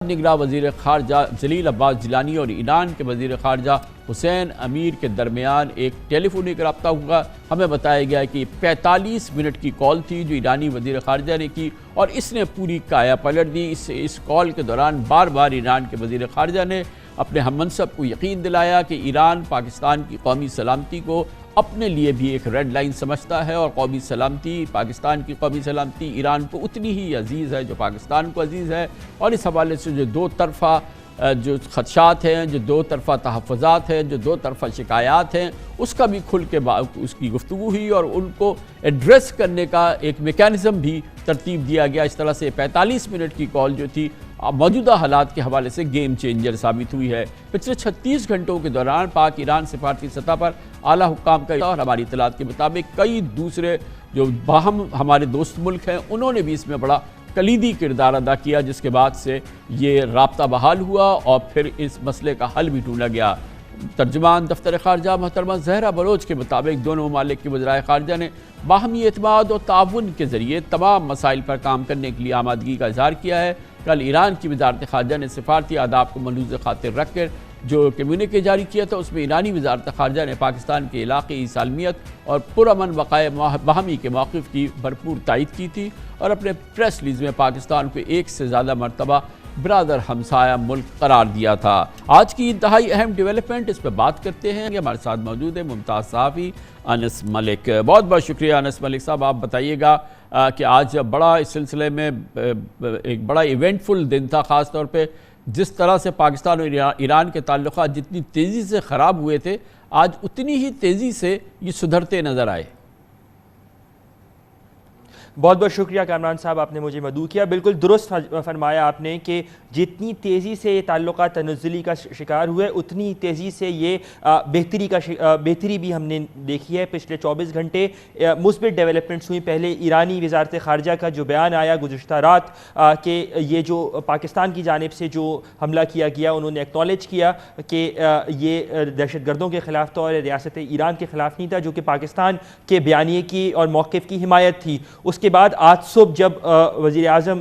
نگراں وزیر خارجہ جلیل عباس جیلانی اور ایران کے وزیر خارجہ حسین امیر کے درمیان ایک ٹیلی فونک رابطہ ہوا۔ ہمیں بتایا گیا کہ 45 منٹ کی کال تھی جو ایرانی وزیر خارجہ نے کی اور اس نے پوری کایا پلٹ دی۔ اس کال کے دوران بار بار ایران کے وزیر خارجہ نے اپنے ہم منصب کو یقین دلایا کہ ایران پاکستان کی قومی سلامتی کو اپنے لیے بھی ایک ریڈ لائن سمجھتا ہے اور قومی سلامتی، پاکستان کی قومی سلامتی ایران کو اتنی ہی عزیز ہے جو پاکستان کو عزیز ہے، اور اس حوالے سے جو دو طرفہ جو خدشات ہیں، جو دو طرفہ تحفظات ہیں، جو دو طرفہ شکایات ہیں، اس کا بھی کھل کے اس کی گفتگو ہوئی اور ان کو ایڈریس کرنے کا ایک میکینزم بھی ترتیب دیا گیا۔ اس طرح سے 45 منٹ کی کال جو تھی موجودہ حالات کے حوالے سے گیم چینجر ثابت ہوئی ہے۔ پچھلے 36 گھنٹوں کے دوران پاک ایران سفارتی سطح پر اعلیٰ حکام کا اور ہماری اطلاعات کے مطابق کئی دوسرے جو باہم ہمارے دوست ملک ہیں انہوں نے بھی اس میں بڑا کلیدی کردار ادا کیا، جس کے بعد سے یہ رابطہ بحال ہوا اور پھر اس مسئلے کا حل بھی ڈھونڈا گیا۔ ترجمان دفتر خارجہ محترمہ زہرہ بلوچ کے مطابق دونوں ممالک کے وزرائے خارجہ نے باہمی اعتماد اور تعاون کے ذریعے تمام مسائل پر کام کرنے کے لیے آمادگی کا اظہار کیا ہے۔ کل ایران کی وزارت خارجہ نے سفارتی آداب کو ملحوظ خاطر رکھ کر جو کمیونیکے جاری کیا تھا، اس میں ایرانی وزارت خارجہ نے پاکستان کے علاقائی سالمیت اور پرامن بقائے باہمی کے موقف کی بھرپور تائید کی تھی اور اپنے پریس ریلیز میں پاکستان کو ایک سے زیادہ مرتبہ برادر ہمسایہ ملک قرار دیا تھا۔ آج کی انتہائی اہم ڈیولپمنٹ، اس پہ بات کرتے ہیں۔ ہمارے ساتھ موجود ہے ممتاز صحافی انس ملک۔ بہت بہت شکریہ انس ملک صاحب۔ آپ بتائیے گا کہ آج بڑا اس سلسلے میں ایک بڑا ایونٹ فل دن تھا، خاص طور پہ جس طرح سے پاکستان اور ایران کے تعلقات جتنی تیزی سے خراب ہوئے تھے، آج اتنی ہی تیزی سے یہ سدھرتے نظر آئے۔ بہت بہت شکریہ کامران صاحب، آپ نے مجھے مدعو کیا۔ بالکل درست فرمایا آپ نے کہ جتنی تیزی سے یہ تعلقات تنزلی کا شکار ہوئے، اتنی تیزی سے یہ بہتری بھی ہم نے دیکھی ہے۔ پچھلے 24 گھنٹے مثبت ڈیولپمنٹس ہوئی۔ پہلے ایرانی وزارت خارجہ کا جو بیان آیا گزشتہ رات کہ یہ جو پاکستان کی جانب سے جو حملہ کیا گیا، انہوں نے ایکنالج کیا کہ یہ دہشت گردوں کے خلاف تھا اور ریاست ایران کے خلاف نہیں تھا، جو کہ پاکستان کے بیانیے کی اور موقف کی حمایت تھی۔ اس کے بعد آج صبح جب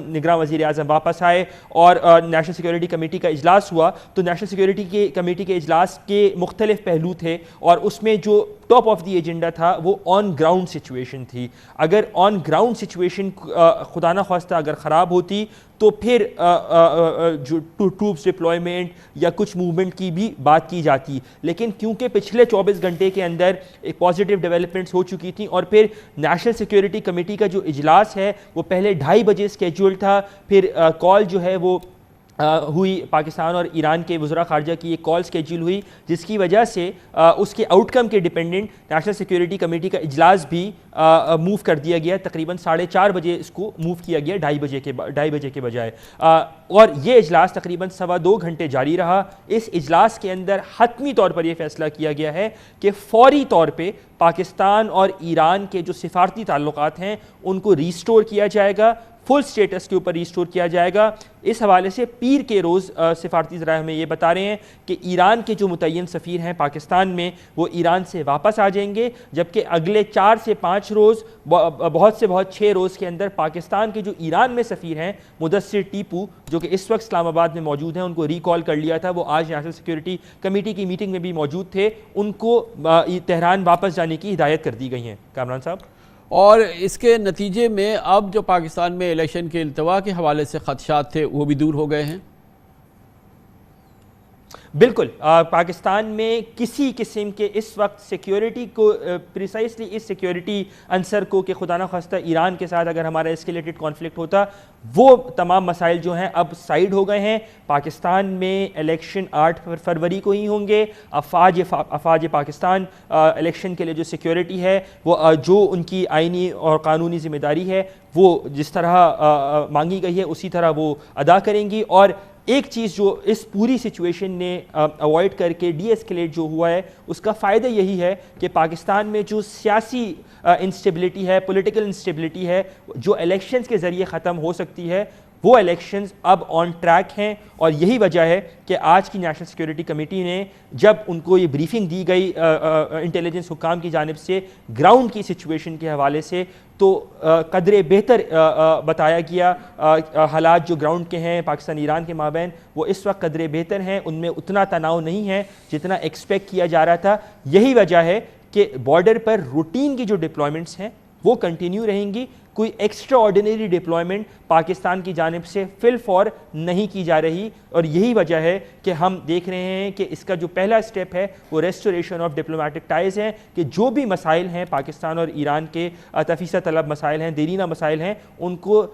نگراں وزیر اعظم واپس آئے اور نیشنل سیکیورٹی کمیٹی کا اجلاس ہوا، تو نیشنل سیکیورٹی کمیٹی کے اجلاس کے مختلف پہلو تھے اور اس میں جو ٹاپ آف دی ایجنڈا تھا وہ آن گراؤنڈ سچویشن تھی۔ اگر آن گراؤنڈ سچویشن خدا نہ خواستہ اگر خراب ہوتی تو پھر جو ٹروپس ڈپلائمنٹ یا کچھ موومنٹ کی بھی بات کی جاتی، لیکن کیونکہ پچھلے 24 گھنٹے کے اندر ایک پازیٹیو ڈیولپمنٹس ہو چکی تھیں اور پھر نیشنل سیکیورٹی کمیٹی کا جو اجلاس ہے وہ پہلے 2:30 بجے اسکیجول تھا، پھر کال جو ہے وہ ہوئی پاکستان اور ایران کے وزراء خارجہ کی ایک کال سکیجول ہوئی، جس کی وجہ سے اس کے آؤٹ کم کے ڈیپینڈنٹ نیشنل سیکیورٹی کمیٹی کا اجلاس بھی موو کر دیا گیا۔ تقریباً 4:30 بجے اس کو موو کیا گیا 2:30 بجے کے بجائے، اور یہ اجلاس تقریباً 2.25 گھنٹے جاری رہا۔ اس اجلاس کے اندر حتمی طور پر یہ فیصلہ کیا گیا ہے کہ فوری طور پہ پاکستان اور ایران کے جو سفارتی تعلقات ہیں ان کو ریسٹور کیا جائے گا، فل سٹیٹس کے اوپر ریسٹور کیا جائے گا۔ اس حوالے سے پیر کے روز سفارتی ذرائع ہمیں یہ بتا رہے ہیں کہ ایران کے جو متعین سفیر ہیں پاکستان میں وہ ایران سے واپس آ جائیں گے، جبکہ اگلے 4 سے 5 روز، بہت سے بہت 6 روز کے اندر پاکستان کے جو ایران میں سفیر ہیں مدثر ٹیپو، جو کہ اس وقت اسلام آباد میں موجود ہیں، ان کو ریکال کر لیا تھا، وہ آج نیشنل سیکیورٹی کمیٹی کی میٹنگ میں بھی موجود تھے، ان کو تہران واپس جانے کی ہدایت کر دی گئی ہیں۔ کامران صاحب، اور اس کے نتیجے میں اب جو پاکستان میں الیکشن کے التوا کے حوالے سے خدشات تھے وہ بھی دور ہو گئے ہیں۔ بالکل، پاکستان میں کسی قسم کے اس وقت سیکیورٹی کو پریسائسلی اس سیکیورٹی عنصر کو کہ خدا نہ خواستہ ایران کے ساتھ اگر ہمارا اسکیلیٹڈ کانفلکٹ ہوتا، وہ تمام مسائل جو ہیں اب سائیڈ ہو گئے ہیں۔ پاکستان میں الیکشن 8 فروری کو ہی ہوں گے۔ افواج پاکستان الیکشن کے لیے جو سیکیورٹی ہے، وہ جو ان کی آئینی اور قانونی ذمہ داری ہے وہ جس طرح مانگی گئی ہے اسی طرح وہ ادا کریں گی۔ اور ایک چیز جو اس پوری سچویشن نے اوائڈ کر کے ڈی ایسکیلیٹ جو ہوا ہے، اس کا فائدہ یہی ہے کہ پاکستان میں جو سیاسی انسٹیبلٹی ہے، پولیٹیکل انسٹیبلٹی ہے، جو الیکشنز کے ذریعے ختم ہو سکتی ہے، وہ الیکشنز اب آن ٹریک ہیں، اور یہی وجہ ہے کہ آج کی نیشنل سیکیورٹی کمیٹی نے جب ان کو یہ بریفنگ دی گئی انٹیلیجنس حکام کی جانب سے گراؤنڈ کی سچویشن کے حوالے سے، تو قدر بہتر بتایا گیا حالات جو گراؤنڈ کے ہیں پاکستان ایران کے مابین وہ اس وقت قدر بہتر ہیں، ان میں اتنا تناؤ نہیں ہے جتنا ایکسپیکٹ کیا جا رہا تھا۔ یہی وجہ ہے کہ بارڈر پر روٹین کی جو ڈپلائمنٹس ہیں وہ کنٹینیو رہیں گی، کوئی ایکسٹرا آرڈینری ڈپلائمنٹ پاکستان کی جانب سے فی الفور نہیں کی جا رہی، اور یہی وجہ ہے کہ ہم دیکھ رہے ہیں کہ اس کا جو پہلا سٹیپ ہے وہ ریسٹوریشن آف ڈپلومیٹک ٹائز ہے، کہ جو بھی مسائل ہیں پاکستان اور ایران کے تفیصہ طلب مسائل ہیں، دیرینہ مسائل ہیں، ان کو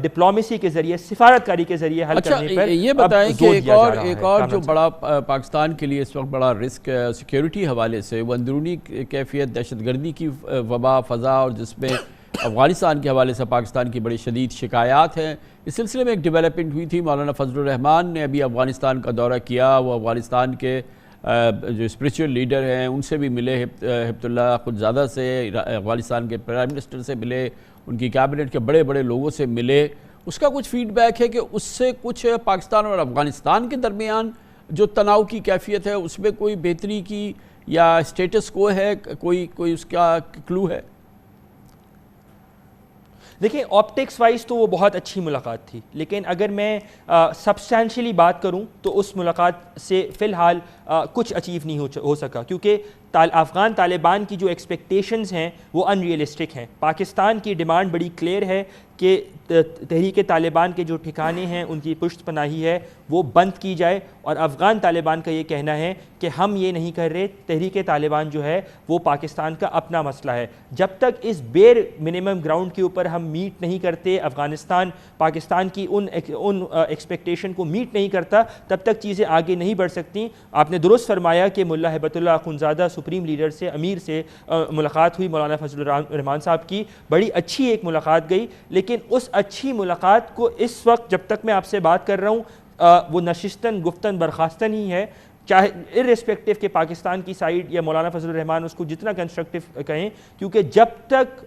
ڈپلومیسی کے ذریعے، سفارتکاری کے ذریعے حل کرنے پر یہ بتائیں کہ ایک اور جو بڑا پاکستان کے لیے اس وقت بڑا رسک ہے سیکیورٹی حوالے سے، وہ اندرونی کیفیت دہشت گردی کی وبا فضا، اور جس میں افغانستان کے حوالے سے پاکستان کی بڑی شدید شکایات ہیں۔ اس سلسلے میں ایک ڈیولپمنٹ ہوئی تھی، مولانا فضل الرحمان نے ابھی افغانستان کا دورہ کیا، وہ افغانستان کے جو اسپریچول لیڈر ہیں ان سے بھی ملے، ہبت اللہ خودزادہ سے، افغانستان کے پرائم منسٹر سے ملے، ان کی کیبنٹ کے بڑے بڑے لوگوں سے ملے۔ اس کا کچھ فیڈ بیک ہے کہ اس سے کچھ پاکستان اور افغانستان کے درمیان جو تناؤ کی کیفیت ہے اس میں کوئی بہتری کی یا اسٹیٹس کو ہے، کوئی اس کا کلو ہے؟ دیکھیں آپٹکس وائز تو وہ بہت اچھی ملاقات تھی، لیکن اگر میں سبسٹینشلی بات کروں تو اس ملاقات سے فی الحال کچھ اچیو نہیں ہو سکا، کیونکہ افغان طالبان کی جو ایکسپیکٹیشنز ہیں وہ ان ریئلسٹک ہیں۔ پاکستان کی ڈیمانڈ بڑی کلیئر ہے کہ تحریک طالبان کے جو ٹھکانے ہیں ان کی پشت پناہی ہے وہ بند کی جائے، اور افغان طالبان کا یہ کہنا ہے کہ ہم یہ نہیں کر رہے، تحریک طالبان جو ہے وہ پاکستان کا اپنا مسئلہ ہے۔ جب تک اس بیر منیمم گراؤنڈ کے اوپر ہم میٹ نہیں کرتے، افغانستان پاکستان کی ان ایکسپیکٹیشن کو میٹ نہیں کرتا، تب تک چیزیں آگے نہیں بڑھ سکتی۔ آپ نے درست فرمایا کہ ملا ہبت اللہ اخونزادہ سپریم لیڈر سے، امیر سے ملاقات ہوئی، مولانا فضل الرحمان صاحب کی بڑی اچھی ایک ملاقات گئی، لیکن اس اچھی ملاقات کو اس وقت جب تک میں آپ سے بات کر رہا ہوں وہ نشستن گفتن برخاستن ہی ہے، چاہے ارریسپیکٹیو کہ پاکستان کی سائیڈ یا مولانا فضل الرحمان اس کو جتنا کنسٹرکٹیو کہیں، کیونکہ جب تک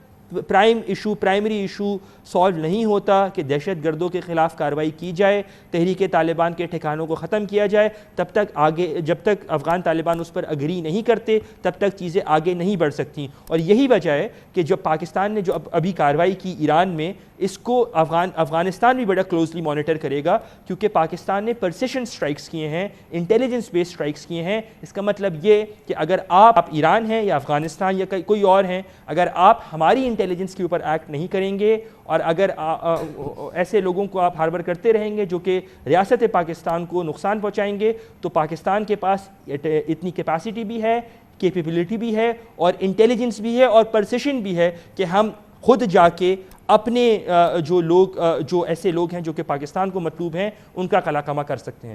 پرائمری ایشو سالو نہیں ہوتا کہ دہشت گردوں کے خلاف کارروائی کی جائے، تحریک طالبان کے ٹھکانوں کو ختم کیا جائے، تب تک آگے، جب تک افغان طالبان اس پر اگری نہیں کرتے تب تک چیزیں آگے نہیں بڑھ سکتی۔ اور یہی وجہ ہے کہ جب پاکستان نے جو ابھی کارروائی کی ایران میں، اس کو افغانستان بھی بڑا کلوزلی مانیٹر کرے گا، کیونکہ پاکستان نے پرسیشن سٹرائکس کیے ہیں، انٹیلیجنس بیس سٹرائکس کیے ہیں۔ اس کا مطلب یہ کہ اگر آپ ایران ہیں یا افغانستان یا کوئی اور ہیں، اگر آپ ہماری انٹیلیجنس کے اوپر ایکٹ نہیں کریں گے، اور اگر ایسے لوگوں کو آپ ہاربر کرتے رہیں گے جو کہ ریاست پاکستان کو نقصان پہنچائیں گے، تو پاکستان کے پاس اتنی کیپیسٹی بھی ہے، کیپیبلٹی بھی ہے، اور انٹیلیجنس بھی ہے، اور پرسیشن بھی ہے کہ ہم خود جا کے اپنے جو ایسے لوگ ہیں جو کہ پاکستان کو مطلوب ہیں ان کا قلع کما کر سکتے ہیں۔